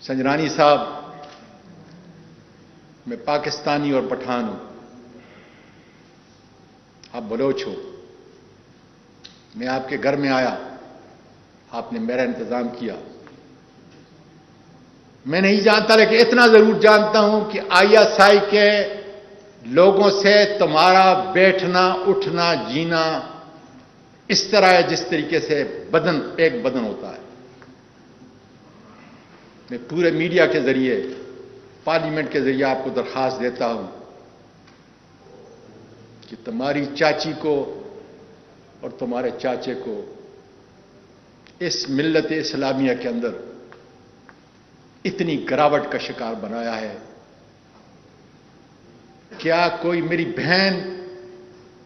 سنجرانی صاحب، میں پاکستانی اور پٹھان ہوں، آپ بلوچ ہو، میں آپ کے گھر میں آیا، آپ نے میرا انتظام کیا، میں نہیں جانتا لیکن اتنا ضرور جانتا ہوں کہ ISI کے لوگوں سے تمہارا بیٹھنا اٹھنا جینا اس طرح ہے جس طریقے سے بدن ایک بدن ہوتا ہے۔ میں پورے میڈیا کے ذریعے، پارلیمنٹ کے ذریعے آپ کو درخواست دیتا ہوں کہ تمہاری چاچی کو اور تمہارے چاچے کو اس ملت اسلامیہ کے اندر اتنی گراوٹ کا شکار بنایا ہے۔ کیا کوئی میری بہن،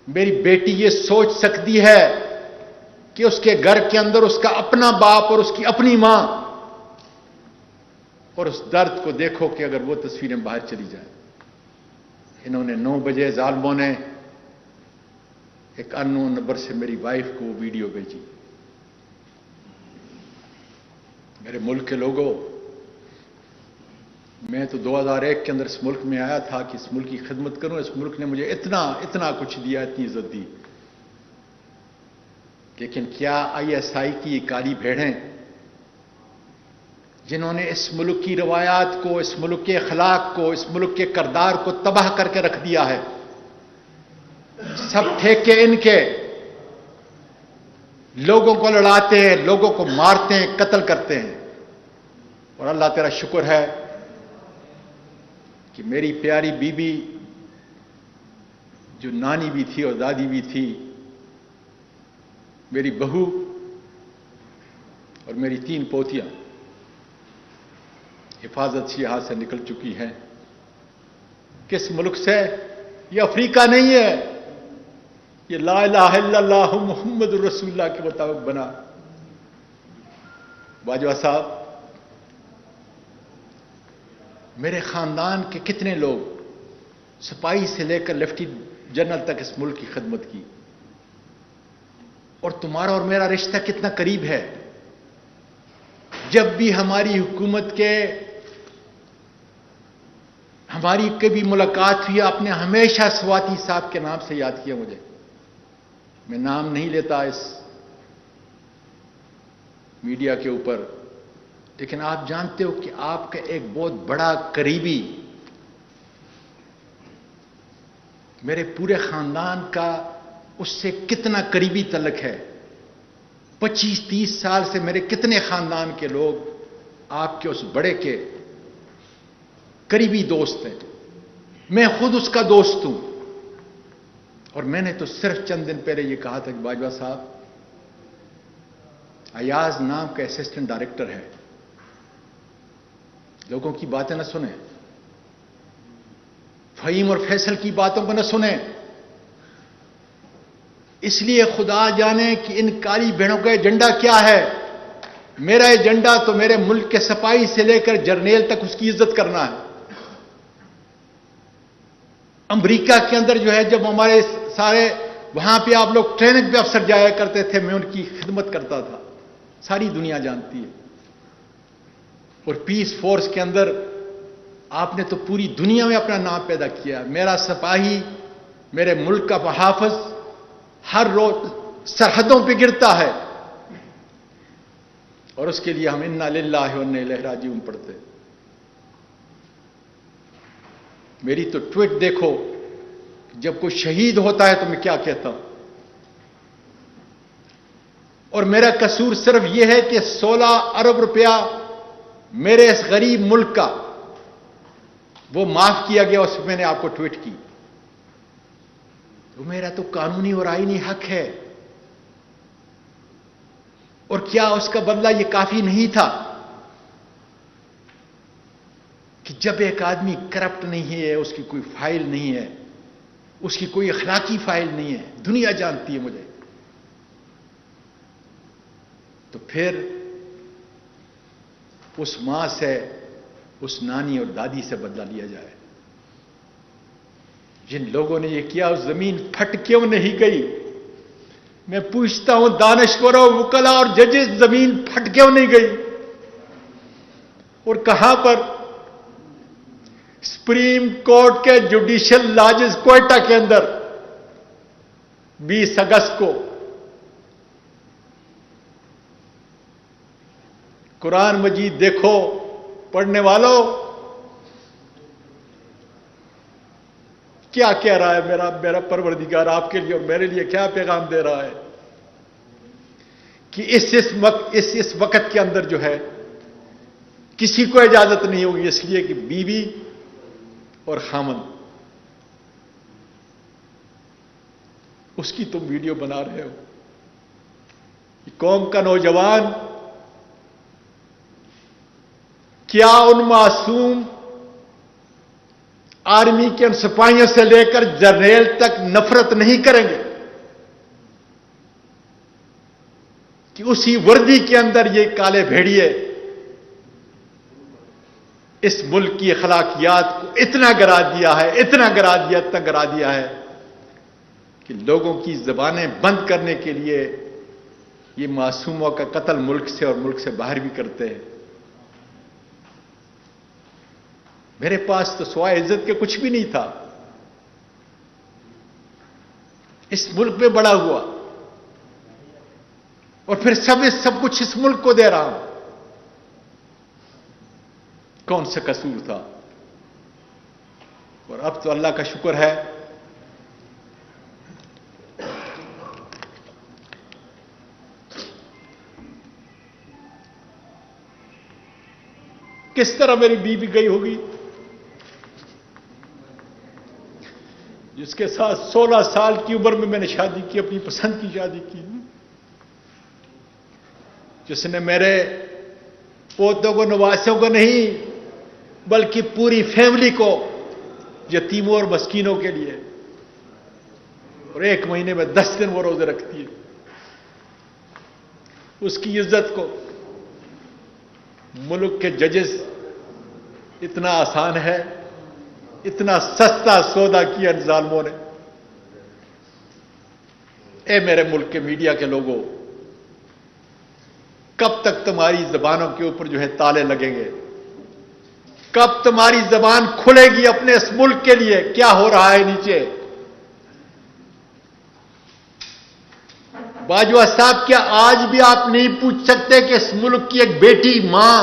میری بیٹی یہ سوچ سکتی ہے کہ اس کے گھر کے اندر اس کا اپنا باپ اور اس کی اپنی ماں، اور اس درد کو دیکھو کہ اگر وہ تصویریں باہر چلی جائیں۔ انہوں نے 9 بجے ظالموں نے ایک اننون نمبر سے میری وائف کو وہ ویڈیو بھیجی۔ میرے ملک کے لوگوں، میں تو 2001 کے اندر اس ملک میں آیا تھا کہ اس ملک کی خدمت کروں۔ اس ملک نے مجھے اتنا کچھ دیا، اتنی عزت دی، لیکن کیا ISI کی یہ کالی بھیڑیں جنہوں نے اس ملک کی روایات کو، اس ملک کے اخلاق کو، اس ملک کے کردار کو تباہ کر کے رکھ دیا ہے، سب ٹھیکے ان کے، لوگوں کو لڑاتے ہیں، لوگوں کو مارتے ہیں، قتل کرتے ہیں۔ اور اللہ تیرا شکر ہے کہ میری پیاری بی بی جو نانی بھی تھی اور دادی بھی تھی، میری بہو اور میری 3 پوتیاں حفاظت سے یہاں سے نکل چکی ہیں۔ کس ملک سے؟ یہ افریقہ نہیں ہے، یہ لا الہ الا اللہ محمد رسول اللہ کے مطابق بنا۔ باجوہ صاحب، میرے خاندان کے کتنے لوگ سپاہی سے لے کر لیفٹیننٹ جنرل تک اس ملک کی خدمت کی، اور تمہارا اور میرا رشتہ کتنا قریب ہے۔ جب بھی ہماری حکومت کے ہماری کبھی ملاقات ہوئی، آپ نے ہمیشہ سواتی صاحب کے نام سے یاد کیا مجھے۔ میں نام نہیں لیتا اس میڈیا کے اوپر، لیکن آپ جانتے ہو کہ آپ کا ایک بہت بڑا قریبی میرے پورے خاندان کا اس سے کتنا قریبی تعلق ہے۔ 25-30 سال سے میرے کتنے خاندان کے لوگ آپ کے اس بڑے کے قریبی دوست ہیں۔ میں خود اس کا دوست ہوں، اور میں نے تو صرف چند دن پہلے یہ کہا تھا کہ باجوہ صاحب، ایاز نام کا اسسٹنٹ ڈائریکٹر ہے، لوگوں کی باتیں نہ سنیں، فہیم اور فیصل کی باتوں کو نہ سنیں، اس لیے خدا جانے کہ ان کالی بھیڑوں کا ایجنڈا کیا ہے۔ میرا ایجنڈا تو میرے ملک کے سپاہی سے لے کر جرنیل تک اس کی عزت کرنا ہے۔ امریکہ کے اندر جو ہے، جب ہمارے سارے وہاں پہ آپ لوگ ٹریننگ پہ افسر جایا کرتے تھے، میں ان کی خدمت کرتا تھا، ساری دنیا جانتی ہے۔ اور پیس فورس کے اندر آپ نے تو پوری دنیا میں اپنا نام پیدا کیا۔ میرا سپاہی، میرے ملک کا محافظ ہر روز سرحدوں پہ گرتا ہے، اور اس کے لیے ہم انا للہ و انا الیہ راجعون پڑھتے ہیں۔ میری تو ٹویٹ دیکھو، جب کوئی شہید ہوتا ہے تو میں کیا کہتا ہوں، اور میرا قصور صرف یہ ہے کہ 16 ارب روپیہ میرے اس غریب ملک کا وہ معاف کیا گیا، اس میں نے آپ کو ٹویٹ کی، تو میرا تو قانونی اور آئینی حق ہے۔ اور کیا اس کا بدلہ یہ کافی نہیں تھا کہ جب ایک آدمی کرپٹ نہیں ہے، اس کی کوئی فائل نہیں ہے، اس کی کوئی اخلاقی فائل نہیں ہے، دنیا جانتی ہے مجھے، تو پھر اس ماں سے، اس نانی اور دادی سے بدلہ لیا جائے۔ جن لوگوں نے یہ کیا، اس زمین پھٹ کیوں نہیں گئی؟ میں پوچھتا ہوں دانشوروں، وکلا اور ججز، زمین پھٹ کیوں نہیں گئی؟ اور کہاں پر؟ سپریم کورٹ کے جوڈیشل لاجز کوئٹہ کے اندر 20 اگست کو قرآن مجید دیکھو پڑھنے والوں، کیا کہہ رہا ہے میرا پروردگار آپ کے لیے اور میرے لیے کیا پیغام دے رہا ہے کہ اس وقت کے اندر جو ہے کسی کو اجازت نہیں ہوگی، اس لیے کہ بیوی اور خامند، اس کی تم ویڈیو بنا رہے ہو۔ قوم کا نوجوان کیا ان معصوم آرمی کے ان سپاہیوں سے لے کر جرنیل تک نفرت نہیں کریں گے کہ اسی وردی کے اندر یہ کالے بھیڑیے اس ملک کی اخلاقیات کو اتنا گرا دیا ہے کہ لوگوں کی زبانیں بند کرنے کے لیے یہ معصوموں کا قتل ملک سے اور ملک سے باہر بھی کرتے ہیں۔ میرے پاس تو سوائے عزت کے کچھ بھی نہیں تھا، اس ملک میں بڑا ہوا اور پھر سب کچھ اس ملک کو دے رہا ہوں۔ کون سا قصور تھا؟ اور اب تو اللہ کا شکر ہے کس طرح میری بیوی گئی ہوگی جس کے ساتھ 16 سال کی عمر میں نے شادی کی، اپنی پسند کی شادی کی، جس نے میرے پوتوں کو نواسوں کو نہیں بلکہ پوری فیملی کو، یتیموں اور مسکینوں کے لیے، اور 1 مہینے میں 10 دن وہ روزے رکھتی ہے۔ اس کی عزت کو ملک کے ججز اتنا آسان ہے، اتنا سستا سودا کیا ان ظالموں نے۔ اے میرے ملک کے میڈیا کے لوگوں، کب تک تمہاری زبانوں کے اوپر جو ہے تالے لگیں گے؟ کب تمہاری زبان کھلے گی اپنے اس ملک کے لیے؟ کیا ہو رہا ہے نیچے؟ باجوہ صاحب، کیا آج بھی آپ نہیں پوچھ سکتے کہ اس ملک کی ایک بیٹی ماں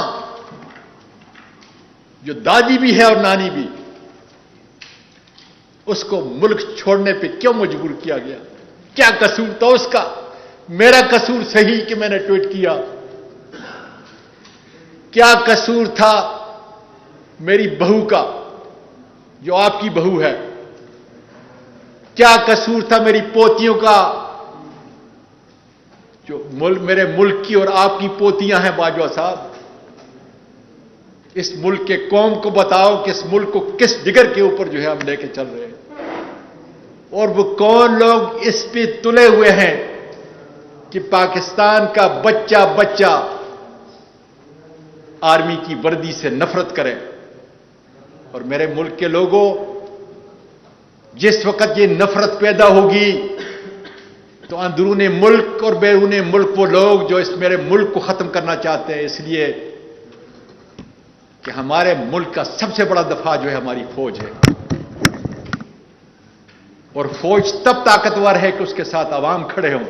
جو دادی بھی ہے اور نانی بھی، اس کو ملک چھوڑنے پہ کیوں مجبور کیا گیا؟ کیا قصور تھا اس کا؟ میرا قصور صحیح کہ میں نے ٹویٹ کیا، کیا قصور تھا میری بہو کا جو آپ کی بہو ہے؟ کیا قصور تھا میری پوتیوں کا جو میرے ملک کی اور آپ کی پوتیاں ہیں؟ باجوہ صاحب، اس ملک کے قوم کو بتاؤ کہ اس ملک کو کس ڈگر کے اوپر جو ہے ہم لے کے چل رہے ہیں، اور وہ کون لوگ اس پہ تلے ہوئے ہیں کہ پاکستان کا بچہ آرمی کی وردی سے نفرت کرے۔ اور میرے ملک کے لوگوں، جس وقت یہ نفرت پیدا ہوگی تو اندرون ملک اور بیرون ملک وہ لوگ جو اس میرے ملک کو ختم کرنا چاہتے ہیں، اس لیے کہ ہمارے ملک کا سب سے بڑا دفاع جو ہے ہماری فوج ہے، اور فوج تب طاقتور ہے کہ اس کے ساتھ عوام کھڑے ہوں۔